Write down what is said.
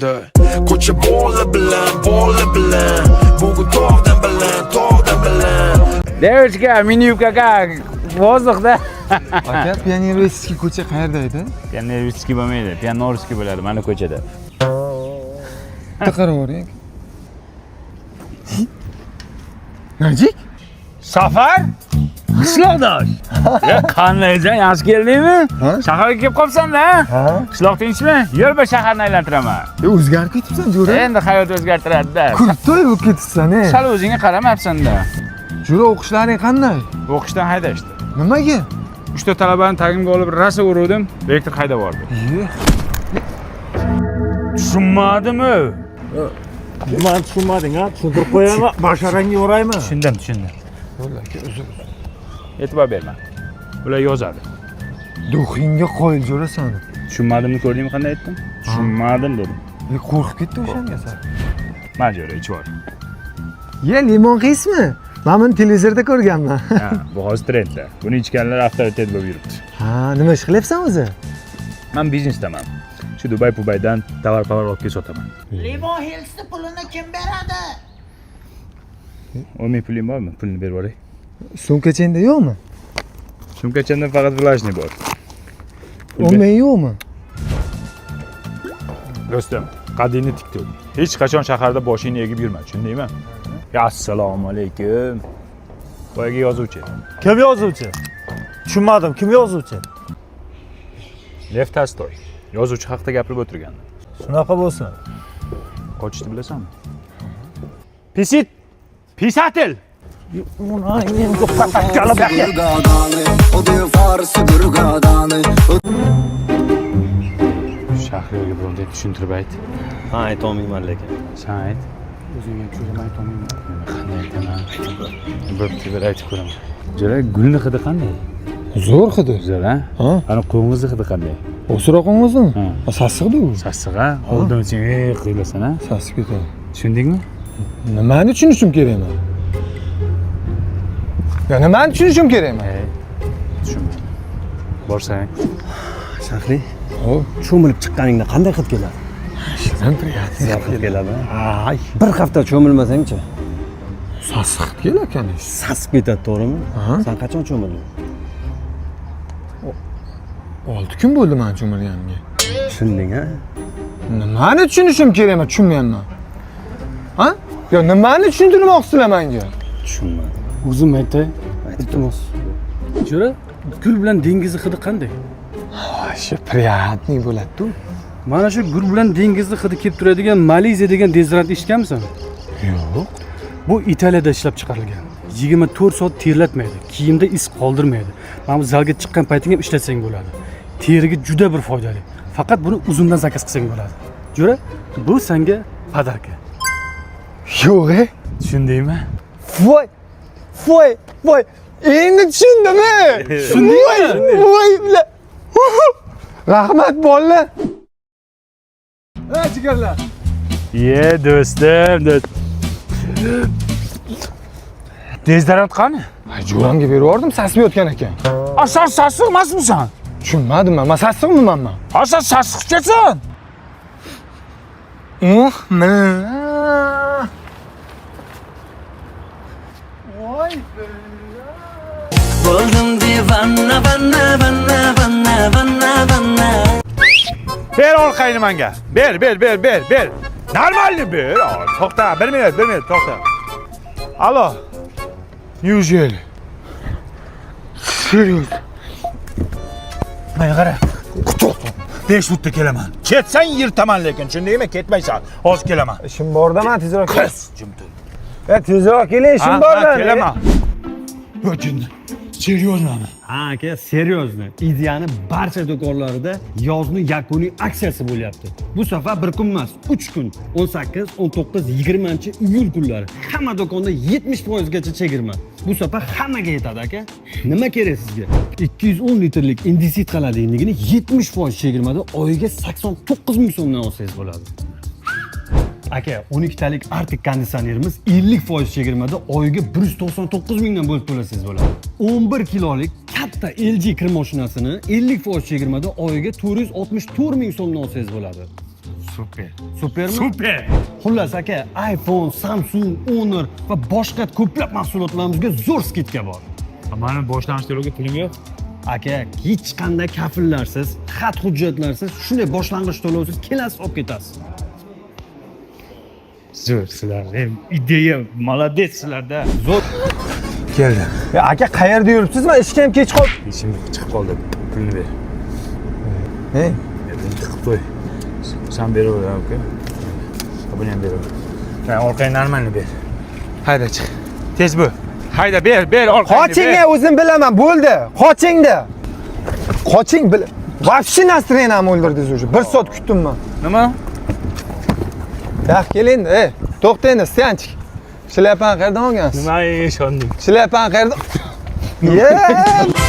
Ko'cha bola bilan bugun tog'dan bilan Девочка, mini-yubka как? Воздух-da. Aka, Pionerskiy ko'cha qayerda edi? Pionerskiy bo'lmaydi, Pionorskiy bo'ladi, mana ko'chada. Bitta qarab ko'ring. Najik? Safar? Qishloqdosh. Ya qandaysan, yaxshi keldingmi? Shaharga kelib qolibsan-da? Ha? Qishloq tinchmi? Yur bir shaharni aylantiraman. O'zgarib ketibsan, Jo'ra. Endi hayot o'zgartiradi-da. Kurtoy bo'lib ketibsan-a. Sal o'zingga qaramabsan-da. Jo'ra, o'qishlaring qanday? O'qishdan haydashdi. Nimaga? 3 ta talabani tagimga olib rasa urdim, rektor haydab yubordi. Tushunmadimi? Nimani tushunmading, ha? Tushuntirib qo'yaman, basharangga uraymi? Tushundim. Bo'ldi aka, uzr. E'tibor berma. Ular yozadi. Duxingga qo'yil, Jo'ra seni. Tushunmadimni ko'rdingmi qanday aytdim? Tushunmadim dedim. Qo'rqib ketdi o'shanga sen. Majora ichib ol. Ye, limon qiysmi? Men buni televizorda ko'rganman. Ha, bu hozir trendda. Buni ichganlar avtoritet bo'lib yuribdi. Ha, nima ish qilyapsan o'zi? Men biznesdaman. Shu Dubai-Pubaydan tovar-povar olib kelib sotaman. Limon Hills'ni pulini kim beradi? Olmay puling bormi? Pulni berib yuboray. Sumkachangda yo'qmi? Sumkachamda faqat влажный bor. Olmay yo'qmi? Do'stim, qadingni tikdim. Hech qachon shaharda boshingni egib yurma, tushundingmi? Assalomu alaykum. Boyaga yozuvchi. Kim yozuvchi? Tushunmadim, kim yozuvchi? Lev Tolstoy. Yozuvchi haqida gapirib o'tirgandi. Shunaqa bo'lsin. Qochishni bilasanmi? Pisatel. Shahriyorga birovga tushuntirib ayt. Ha, aytolmayman lekin. Sen ayt. O'zingga ko'zim aytolmayman. Qanday aytaman? Bir aytib ko'raman. Jo'ra, gulni hidi qanday? Zo'r hidi. Güzel ha? Ha? Ana qo'ng'izni hidi qanday? O'sroqingizmi? Ha. Sassiqdi u. Sassiq ha? Oldin sen qilasan ha? Sassiq ketadi. Tushundingmi? Nimani tushunishim kerak men? Ya nimani tushunishim kerak men? Tushunmadim. Borsang. Shahri, Hop, cho'milib chiqqaningda qanday hid keladi? shirin приятный. Hid keladi. Ay, Bir hafta cho'milmasang-chi, sassiq kelar-ekan. sasib ketadi, to'g'rimi? Aha. Sen qachon cho'milding? 6 kun bo'ldi men cho'milganimga. Tushunding, ha? Nimani tushunishim kerak men, tushunmayapman. Ha? Yo, nimani tushuntirmoqsizlar menga? Tushunmadim. O'zim aytay. Iltimos. Jo'ra, gul bilan dengizni hidi qanday? Shu приятный bo'ladi-ku. Mana shu gul bilan dengizni hidi kelib turadigan Maliziya degan dezodorant eshitganmisan? Yo'q. Bu Italiyada ishlab chiqarilgan. 24 soat terlatmaydi, kiyimda iz qoldirmaydi. Mana bu zalga chiqqan payting ham ishlatsang bo'ladi. Teriga juda bir foydali. Faqat buni uzundan zakaz qilsang bo'ladi. Jo'ra, bu senga podarka. Yo'q, Tushundingmi? Voy. Endi tushundim-a? Tushundingmi? Voy. Rahmat bolalar. Ha, jigarlar. Ye, do'stim. Dezodorant qani? Jo'ramga berib yubordim, sasib yotgan ekan. Sen sassiq emasmisan? Tushunmadim men. Men sassiqmiman men? Sen sassiqchasan. Voy. Bo'ldim divana, vanna. Ber orqangni menga. Ber. Normalni ber. To'xta, 1 minut, to'xta. Alo. Неужели? Серьезно? Menga qara. 5 minutda kelaman. Ketsang yirtaman lekin, tushundingmi? Ketmaysan. Hozir kelaman. İşim borda men tezroq kel. Jim tur. Tezroq keling, ishim bor men. Kelaman. O'tin. Серьёзно? Ha, aka, серьезно. Ideani barcha do'konlarida yozning yakuniy aksiyasi bo'lyapti. Bu safar bir kun emas, 3 kun. 18, 19, 20-iyul kunlari. Hamma do'konda 70% gacha chegirma. Bu safar hammaga yetadi, aka. Nima kerak sizga? 210 litrlik indesit qaladiyligini 70% chegirmada oyiga 89 ming so'mdan olsangiz bo'ladi. Aka, 12 talik Arctic konditsionerimiz 50% chegirmada oyiga 199 mingdan bo'lib to'lasangiz bo'ladi. 11 kilolik katta LG kir mashinasini 50% chegirmada oyiga 464 ming so'mdan olsangiz bo'ladi. Super. Supermi? Super. Xullas aka, iPhone, Samsung, Honor va boshqa ko'plab mahsulotlarimizga zo'r skidka bor. Mani boshlanish to'loviga pulim yo'q. Aka, hech qanday kafillarsiz, xat hujjatlarsiz, shunday boshlang'ich to'lovsiz kelasiz olib ketasiz. Zo'r sizlar. Ideya, молодец sizlarda. Zo'r. Keldi. Ya aka qayerda yuribsiz? Men ishga ham kech qoldim. Ishim chiqib qoldi. Pulni ber. Hey, Tiqib qo'y. Sen beraver, aka. Buni ham beraver. Men orqaga normalni ber. hayda chiq. Tez bu. Hayda ber orqangni. Qoching, o'zim bilaman, bo'ldi. Qochingda. Qoching bil. Вообще настроениямni o'ldirdingiz уже. 1 soat kutdim men. Nima? Ya keling, to'xta endi, Styanchik. Shlyapani qayerdan olgansiz? Nima ishonding? Shlyapani qayerdan? Ye!